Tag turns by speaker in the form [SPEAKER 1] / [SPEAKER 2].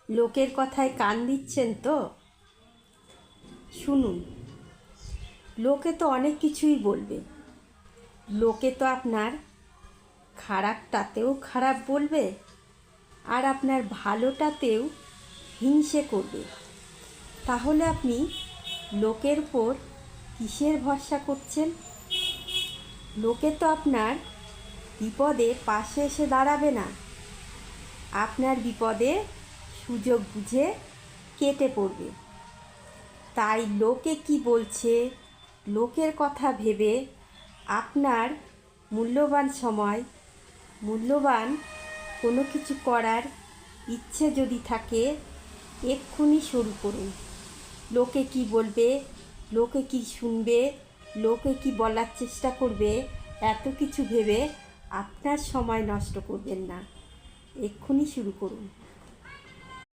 [SPEAKER 1] লোকের কথায় কান দিচ্ছেন তো? শুনুন, লোকে তো অনেক কিছুই বলবে। লোকে তো আপনার খারাপটাতেও খারাপ বলবে, আর আপনার ভালোটাতেও হিংসে করবে। তাহলে আপনি লোকের উপর কিসের ভরসা করছেন? লোকে তো আপনার বিপদে পাশে এসে দাঁড়াবে না, আপনার বিপদে সুযোগ বুঝে কেটে পড়বে। তাই লোকে কি বলছে, লোকের কথা ভেবে আপনার মূল্যবান সময়, মূল্যবান কোনো কিছু করার ইচ্ছে যদি থাকে, এক্ষুনি শুরু করুন। লোকে কি বলবে, লোকে কি শুনবে, লোকে কি বলার চেষ্টা করবে, এত কিছু ভেবে আপনার সময় নষ্ট করবেন না। এক্ষুনি শুরু করুন।